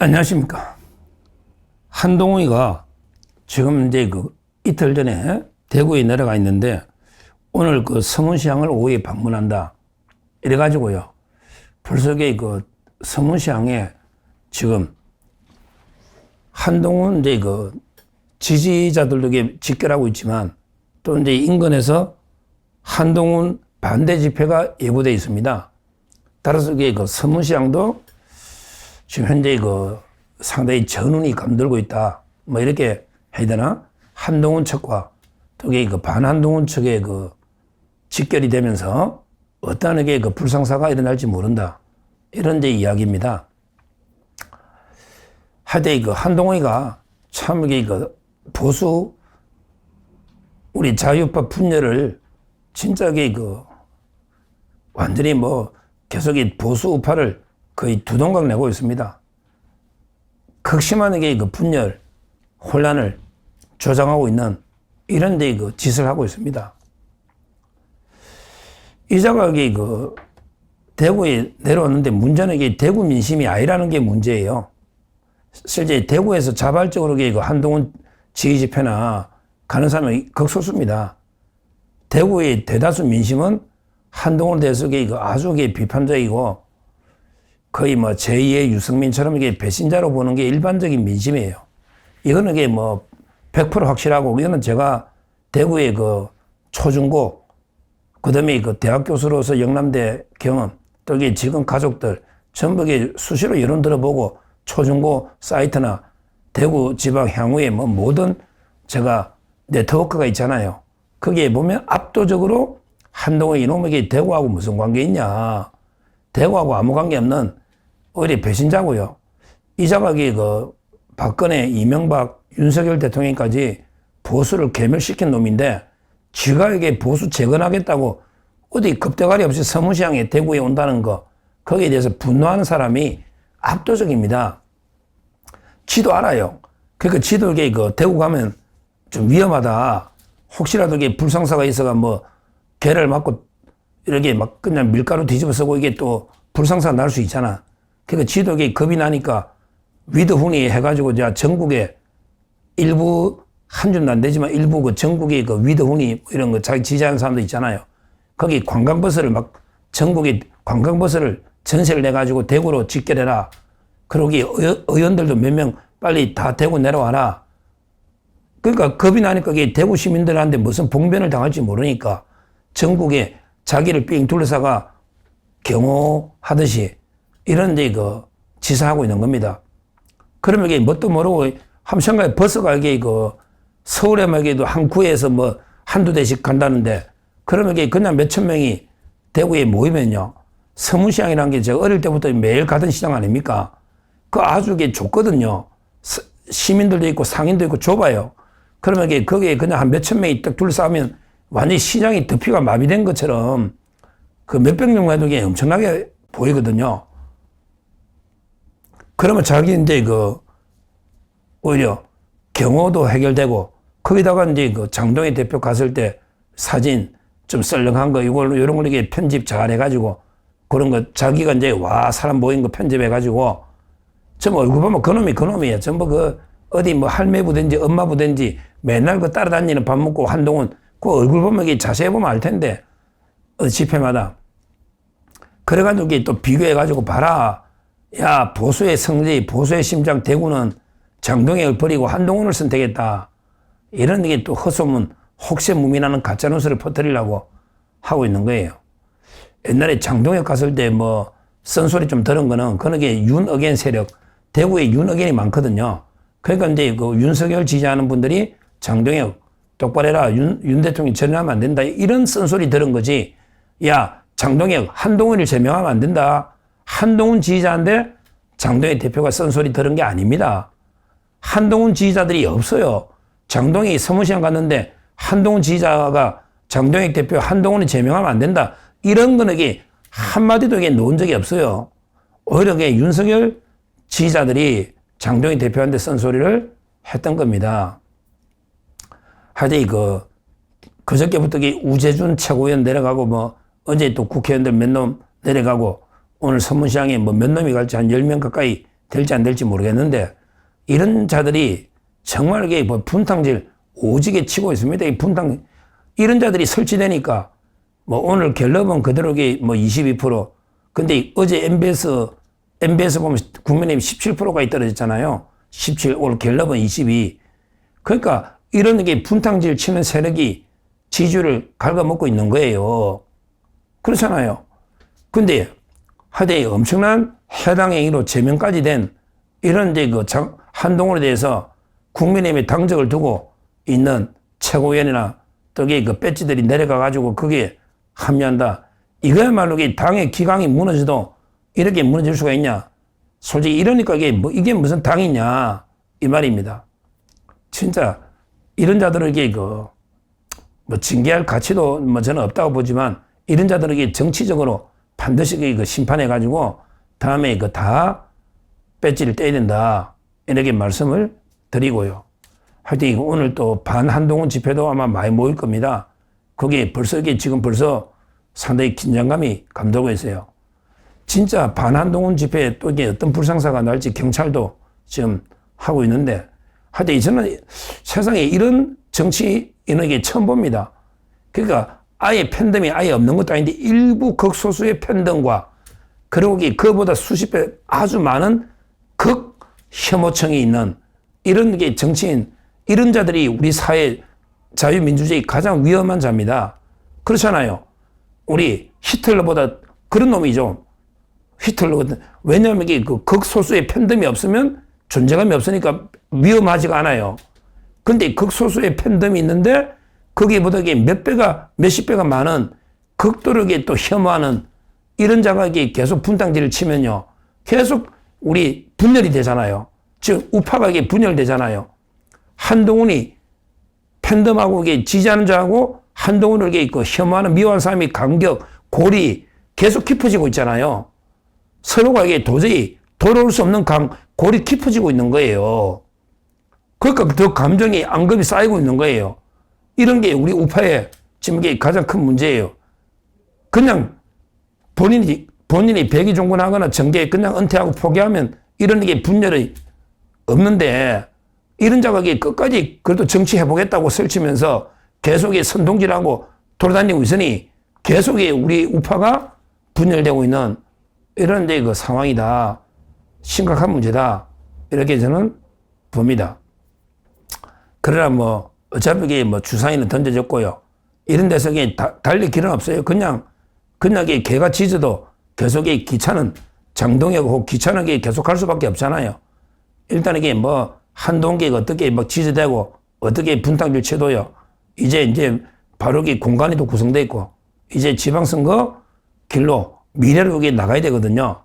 안녕하십니까. 한동훈이가 지금 이제 이틀 전에 대구에 내려가 있는데 오늘 서문시장을 오후에 방문한다. 이래가지고요. 벌써 서문시장에 지금 한동훈 이제 지지자들도 직결하고 있지만 또 이제 인근에서 한동훈 반대 집회가 예고되어 있습니다. 따라서 서문시장도 지금 현재 상당히 전운이 감돌고 있다. 뭐 이렇게 해야 되나? 한동훈 측과 또게 반한동훈 측의 직결이 되면서 어떠한 불상사가 일어날지 모른다. 이런 이제 이야기입니다. 하여튼 한동훈이가 참 보수 우리 자유파 분열을 진짜 완전히 계속 보수 우파를 거의 두동강 내고 있습니다. 극심한 분열, 혼란을 조장하고 있는 이런 데 짓을 하고 있습니다. 이자가 대구에 내려왔는데 문제는 대구 민심이 아니라는 게 문제예요. 실제 대구에서 자발적으로 한동훈 지지 집회나 가는 사람이 극소수입니다. 대구의 대다수 민심은 한동훈에 대해서 아주 비판적이고 거의 제2의 유승민처럼 배신자로 보는 게 일반적인 민심이에요. 이거는 100% 확실하고, 이거는 제가 대구의 초중고, 그 다음에 대학 교수로서 영남대 경험, 또 지금 가족들, 전부 수시로 여론 들어보고 초중고 사이트나 대구 지방 향후에 모든 제가 네트워크가 있잖아요. 거기에 보면 압도적으로 한동훈 이놈에게 대구하고 무슨 관계 있냐. 대구하고 아무 관계 없는 오히려 배신자고요. 이자가 박근혜, 이명박, 윤석열 대통령까지 보수를 괴멸시킨 놈인데 지가 보수 재건하겠다고 어디 겁대가리 없이 서문시장에 대구에 온다는 거, 거기에 대해서 분노하는 사람이 압도적입니다. 지도 알아요. 그러니까 지도 대구 가면 좀 위험하다. 혹시라도 불상사가 있어가 개를 맞고 이렇게 그냥 밀가루 뒤집어 쓰고 이게 또 불상사가 날 수 있잖아. 그러니까 지도 겁이 나니까 위드훈이 해가지고 전국에 일부 한 줌도 안 되지만 일부 전국에 위드훈이 이런 거 자기 지지하는 사람도 있잖아요. 거기 관광버스를 전국에 관광버스를 전세를 내가지고 대구로 직결해라. 그러고 의원들도 몇 명 빨리 다 대구 내려와라. 그러니까 겁이 나니까 대구 시민들한테 무슨 봉변을 당할지 모르니까 전국에 자기를 삥 둘러싸가 경호하듯이 이런 데 지사하고 있는 겁니다. 그러면 뭣도 모르고 함성가에 버스가 서울에 한 구에서 한두 대씩 간다는데 그러면 그냥 몇천 명이 대구에 모이면요. 서문시장이라는 게 제가 어릴 때부터 매일 가던 시장 아닙니까? 그 아주 좁거든요. 시민들도 있고 상인도 있고 좁아요. 그러면 거기에 그냥 한 몇천 명이 딱 둘러싸면 완전히 시장이 덮이가 마비된 것처럼 몇백 명 해도 엄청나게 보이거든요. 그러면 자기 이제 오히려 경호도 해결되고 거기다가 이제 장동희 대표 갔을 때 사진 좀 썰렁한 거 이런 걸 편집 잘 해가지고 그런 거 자기가 이제 사람 모인 거 편집해가지고 전부 얼굴 보면 그놈이에요. 전부 어디 할매부든지 엄마부든지 맨날 따라다니는 밥 먹고 한동훈 그 얼굴 보면 자세히 보면 알 텐데 집회마다 그래가지고 또 비교해가지고 봐라. 야, 보수의 성지, 보수의 심장 대구는 장동혁을 버리고 한동훈을 선택했다. 이런 게 또 헛소문, 혹세무민하는 가짜뉴스를 퍼뜨리려고 하고 있는 거예요. 옛날에 장동혁 갔을 때 쓴소리 좀 들은 거는 그런 윤어겐 세력, 대구에 윤어겐이 많거든요. 그러니까 이제 윤석열 지지하는 분들이 장동혁 똑바로 해라. 윤 대통령이 전화하면 안 된다. 이런 쓴소리 들은 거지. 야, 장동혁, 한동훈을 제명하면 안 된다. 한동훈 지지자인데 장동혁 대표가 쓴소리 들은 게 아닙니다. 한동훈 지지자들이 없어요. 장동혁이 서문시장 갔는데 한동훈 지지자가 장동혁 대표 한동훈을 제명하면 안 된다. 이런 거는 한마디도 놓은 적이 없어요. 오히려 윤석열 지지자들이 장동혁 대표한테 쓴소리를 했던 겁니다. 하여튼 그저께부터 우재준 최고위원 내려가고 어제 또 국회의원들 몇 놈 내려가고 오늘 서문시장에 몇 놈이 갈지 한 10명 가까이 될지 안 될지 모르겠는데 이런 자들이 정말 이게 뭐 분탕질 오지게 치고 있습니다. 이 분탕 이런 자들이 설치되니까 뭐 오늘 갤럽은 그대로 뭐 22%. 근데 어제 MBS 보면 국민의힘 17%가 떨어졌잖아요. 17, 오늘 갤럽은 22. 그러니까 이런 게 분탕질 치는 세력이 지지율을 갉아먹고 있는 거예요. 그렇잖아요. 근데 하여튼 엄청난 해당 행위로 제명까지 된 이런 이제 그 한동훈에 대해서 국민의힘의 당적을 두고 있는 최고위원이나 또그 배지들이 내려가가지고 그게 합류한다. 이거야말로 당의 기강이 무너져도 이렇게 무너질 수가 있냐. 솔직히 이러니까 이게 무슨 당이냐. 이 말입니다. 진짜 이런 자들에게 뭐 징계할 가치도 뭐 저는 없다고 보지만 이런 자들에게 정치적으로 반드시 심판해가지고 다음에 다 배지를 떼야 된다. 이렇게 말씀을 드리고요. 하여튼 오늘 또 반한동훈 집회도 아마 많이 모일 겁니다. 거기에 지금 벌써 상당히 긴장감이 감도고 있어요. 진짜 반한동훈 집회에 또 이게 어떤 불상사가 날지 경찰도 지금 하고 있는데 하여튼 저는 세상에 이런 정치인에게 처음 봅니다. 그러니까 아예 팬덤이 아예 없는 것도 아닌데 일부 극소수의 팬덤과 그리고 그보다 수십 배 아주 많은 극 혐오층이 있는 이런 게 정치인 이런 자들이 우리 사회 자유민주주의 가장 위험한 자입니다. 그렇잖아요. 우리 히틀러보다 그런 놈이죠. 왜냐하면 이게 극소수의 팬덤이 없으면 존재감이 없으니까 위험하지가 않아요. 근데 극소수의 팬덤이 있는데 거기보다 몇십 배가 많은 극도로 또 혐오하는 이런 자가 계속 분탕질을 치면요. 계속 우리 분열이 되잖아요. 즉, 우파가 분열되잖아요. 한동훈이 팬덤하고 지지하는 자하고 한동훈을 혐오하는 미워하는 사람이 간격, 골이 계속 깊어지고 있잖아요. 서로가 도저히 돌아올 수 없는 골이 깊어지고 있는 거예요. 그러니까 더 감정이 앙금이 쌓이고 있는 거예요. 이런 게 우리 우파의 지금 가장 큰 문제예요. 그냥 본인이 백의종군하거나 정계에 그냥 은퇴하고 포기하면 이런 게 분열이 없는데 이런 자가 끝까지 그래도 정치해보겠다고 설치면서 계속 선동질하고 돌아다니고 있으니 계속 우리 우파가 분열되고 있는 이런 그 상황이다. 심각한 문제다. 이렇게 저는 봅니다. 그러나 어차피 주사위는 던져졌고요. 이런 데서 달릴 길은 없어요. 그냥 개가 짖어도 계속 귀찮은 장동혁 귀찮은 계속 갈 수밖에 없잖아요. 일단 한동기가 어떻게 짖어대고 어떻게 분탕질 쳐도요. 이제 바로 공간에도 구성되어 있고 이제 지방선거 길로 미래로 나가야 되거든요.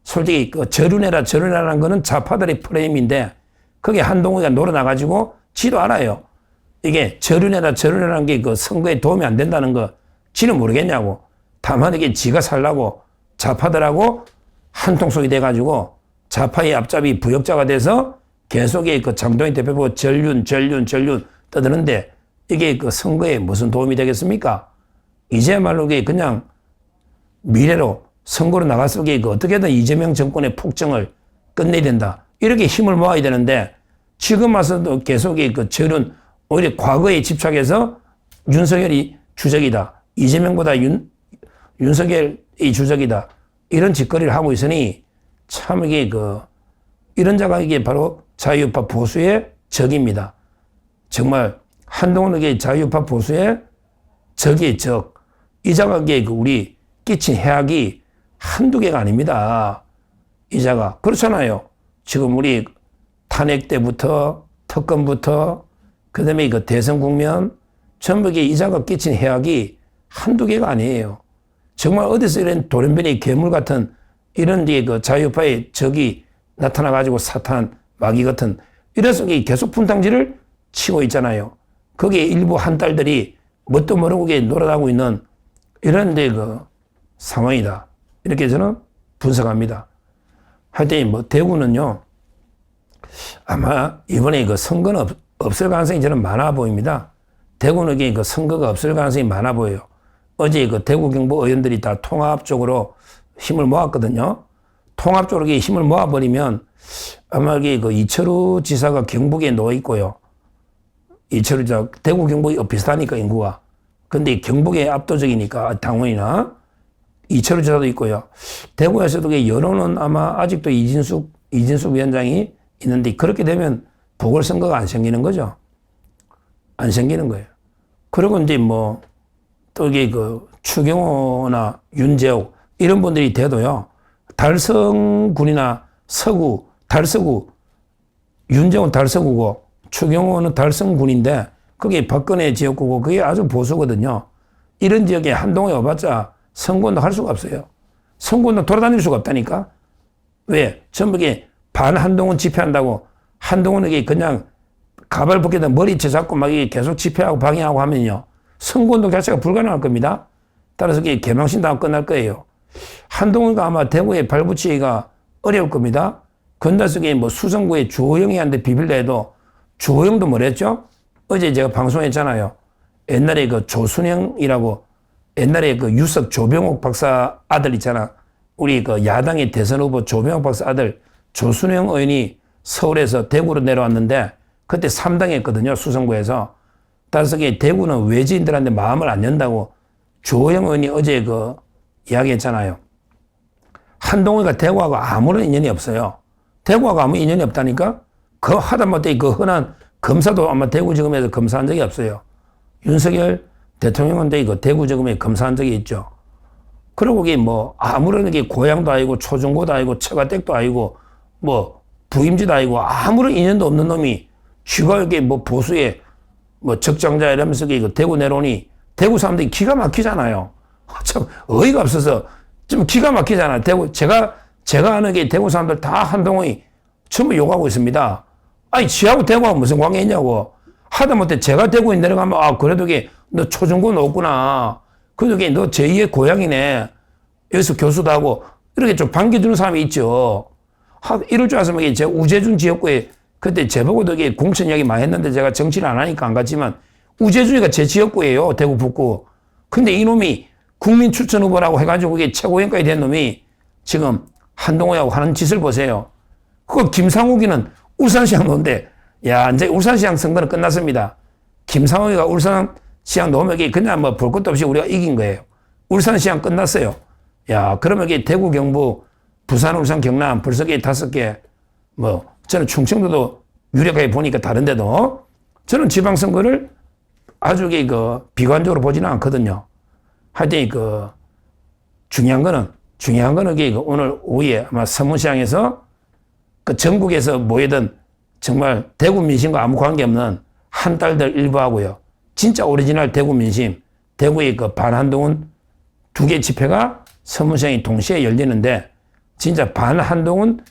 솔직히 저륜해라는 거는 좌파들의 프레임인데 그게 한동훈이가 놀아나가지고 지도 알아요. 이게 저륜해라는 게 선거에 도움이 안 된다는 거 지는 모르겠냐고. 다만 지가 살라고 좌파들하고 한통속이 돼가지고 좌파의 앞잡이 부역자가 돼서 계속 장동희 대표 보고 전륜 떠드는데 이게 선거에 무슨 도움이 되겠습니까? 이제야말로 그냥 미래로 선거로 나가서 어떻게든 이재명 정권의 폭정을 끝내야 된다. 이렇게 힘을 모아야 되는데 지금 와서도 계속 전륜 오히려 과거에 집착해서 윤석열이 주적이다. 이재명보다 윤석열이 주적이다. 이런 짓거리를 하고 있으니 참 이런 자가 바로 자유우파 보수의 적입니다. 정말 한동훈에게 자유우파 보수의 적의 적. 이 자가 우리 끼친 해악이 한두 개가 아닙니다. 이 자가. 그렇잖아요. 지금 우리 탄핵 때부터 특검부터 그다음에 대선 국면 전부 이 자가 끼친 해악이 한두 개가 아니에요. 정말 어디서 이런 돌연변이 괴물 같은 이런 자유파의 적이 나타나가지고 사탄, 마귀 같은 이래서 계속 분탕질을 치고 있잖아요. 거기에 일부 한딸들이 뭣도 모르고 놀아나고 있는 이런 상황이다. 이렇게 저는 분석합니다. 하여튼 대구는요, 아마 이번에 선거는 없을 가능성이 저는 많아 보입니다. 대구는 선거가 없을 가능성이 많아 보여요. 어제 대구 경북 의원들이 다 통합적으로 힘을 모았거든요. 통합적으로 힘을 모아버리면 아마 이게 그 이철우 지사가 경북에 놓여 있고요. 이철우 지사, 대구 경북이 비슷하니까 인구가. 근데 경북에 압도적이니까 당원이나 이철우 지사도 있고요. 대구에서도 여론은 아마 아직도 이진숙 위원장이 있는데 그렇게 되면 보궐선거가 안 생기는 거죠. 안 생기는 거예요. 그리고 이제 뭐 또 이게 그 추경호나 윤재옥 이런 분들이 돼도요. 달성군이나 서구, 달서구, 윤재옥은 달서구고 추경호는 달성군인데 그게 박근혜 지역구고 그게 아주 보수거든요. 이런 지역에 한동훈이 와봤자 선거운동 할 수가 없어요. 선거운동 돌아다닐 수가 없다니까. 왜? 전부 이게 반한동훈 집회한다고 한동훈에게 그냥 가발 벗겨다 머리채 잡고 막 계속 집회하고 방해하고 하면요. 선거운동 자체가 불가능할 겁니다. 따라서 이게 개망신당하고 끝날 거예요. 한동훈가 아마 대구에 발붙이기가 어려울 겁니다. 건달석에 뭐 수성구에 주호영이 한테 비빌려 해도 주호영도 뭐랬죠? 어제 제가 방송했잖아요. 옛날에 그 조순영이라고 옛날에 그 유석 조병옥 박사 아들 있잖아. 우리 그 야당의 대선 후보 조병옥 박사 아들 조순영 의원이 서울에서 대구로 내려왔는데 그때 3당했거든요. 수성구에서. 따라서 대구는 외지인들한테 마음을 안 연다고 주호영 의원이 어제 그 이야기했잖아요. 한동훈이가 대구하고 아무런 인연이 없어요. 대구하고 아무 인연이 없다니까? 그 하다못해 그 흔한 검사도 아마 대구지검에서 검사한 적이 없어요. 윤석열 대통령은 그 대구지검에 검사한 적이 있죠. 그리고 이게 뭐 아무런 게 고향도 아니고 초중고도 아니고 처가댁도 아니고 뭐 부임지도 아니고 아무런 인연도 없는 놈이 쥐가 이게 뭐 보수의 뭐 적장자 이러면서 그 대구 내려오니 대구 사람들이 기가 막히잖아요. 참 어이가 없어서 좀 기가 막히잖아요. 대구 제가 아는 게 대구 사람들 다 한동훈이 전부 욕하고 있습니다. 아니 지하고 대구하고 무슨 관계 있냐고. 하다못해 제가 대구에 내려가면 아 그래도 너 초중고 넣었구나. 그래도 너 제2의 고향이네. 여기서 교수도 하고 이렇게 좀 반겨주는 사람이 있죠. 이럴 줄 알았으면 제가 우재준 지역구에 그때 제보고도 공천 이야기 많이 했는데 제가 정치를 안 하니까 안 갔지만 우재준이가 제 지역구예요. 대구 북구. 근데 이놈이 국민 추천 후보라고 해가지고 그게 최고위원까지 된 놈이 지금 한동훈하고 하는 짓을 보세요. 그거 김상욱이는 울산시장 놓은데 야 이제 울산시장 선거는 끝났습니다. 김상욱이가 울산시장 놓으면 그냥 뭐 볼 것도 없이 우리가 이긴 거예요. 울산시장 끝났어요. 야 그러면 대구 경북 부산 울산 경남 벌써 5개 뭐 저는 충청도도 유력하게 보니까 다른데도 저는 지방선거를 아주 비관적으로 보지는 않거든요. 하여튼 중요한 거는 오늘 오후에 아마 서문시장에서 그 전국에서 모이던 정말 대구 민심과 아무 관계없는 한 딸들 일부하고요. 진짜 오리지널 대구 민심, 대구의 반한동훈 2개 집회가 서문시장이 동시에 열리는데 진짜 반한동훈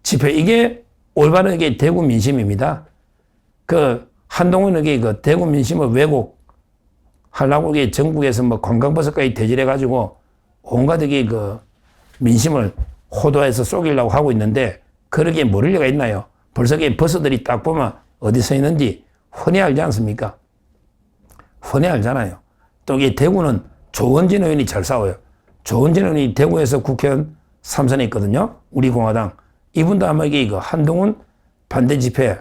집회 이게 올바른 대구 민심입니다. 한동훈에게 대구 민심을 왜곡하려고 전국에서 뭐 관광버섯까지 대질해가지고 온갖 민심을 호도해서 쏘기려고 하고 있는데 그러기에 모를 리가 있나요? 벌써 버섯들이 딱 보면 어디 서 있는지 훤히 알지 않습니까? 훤히 알잖아요. 또 대구는 조원진 의원이 잘 싸워요. 조원진 의원이 대구에서 국회의원 3선에 있거든요. 우리 공화당. 이분도 아마 한동훈 반대 집회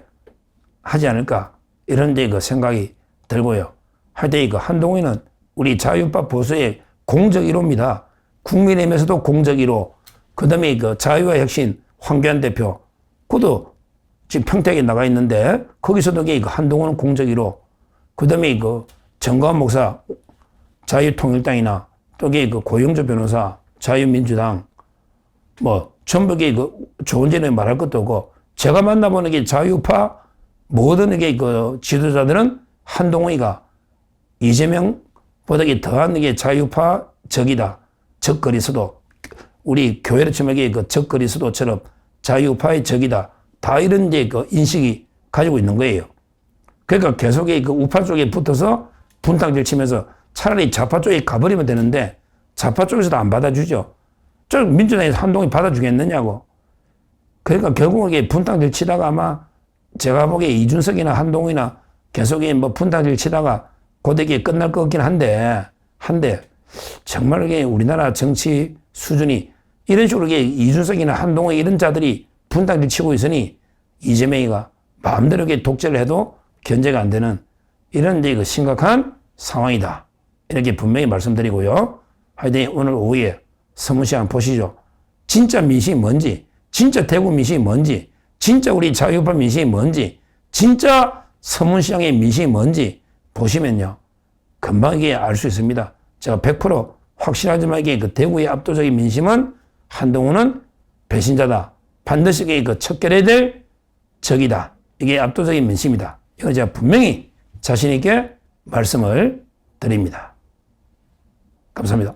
하지 않을까 이런 생각이 들고요. 하여튼 한동훈은 우리 자유파 보수의 공적 1호입니다. 국민의힘에서도 공적 1호. 그 다음에 자유와 혁신 황교안 대표. 그도 지금 평택에 나가 있는데 거기서도 한동훈은 공적 1호. 그 다음에 정가원 목사 자유통일당이나 또 고영조 변호사 자유민주당 뭐 전부 조원진에 말할 것도 없고 제가 만나보는 자유파 모든 지도자들은 한동훈이가 이재명보다 더한 자유파 적이다. 적거리수도 우리 교회를 치면 적거리수도처럼 자유파의 적이다. 다 이런 인식이 가지고 있는 거예요. 그러니까 계속 우파 쪽에 붙어서 분탕질 치면서 차라리 좌파 쪽에 가버리면 되는데 좌파 쪽에서도 안 받아주죠. 저 민주당에서 한동훈이 받아주겠느냐고. 그러니까 결국은 분탕질 치다가 아마 제가 보기에 이준석이나 한동훈이나 계속 뭐 분탕질 치다가 고되게 끝날 것 같긴 한데 정말 우리나라 정치 수준이 이런 식으로 이준석이나 한동훈 이런 자들이 분당을 치고 있으니 이재명이가 마음대로 이렇게 독재를 해도 견제가 안 되는 이런 그 심각한 상황이다. 이렇게 분명히 말씀드리고요. 하여튼 오늘 오후에 서문시 한번 보시죠. 진짜 민심이 뭔지, 진짜 대구 민심이 뭔지, 진짜 우리 자유우파 민심이 뭔지, 진짜 서문시장의 민심이 뭔지 보시면요. 금방 이게 알 수 있습니다. 제가 100% 확실하지만 이게 그 대구의 압도적인 민심은 한동훈은 배신자다. 반드시 이게 그 척결해야 될 적이다. 이게 압도적인 민심이다. 이거 제가 분명히 자신있게 말씀을 드립니다. 감사합니다.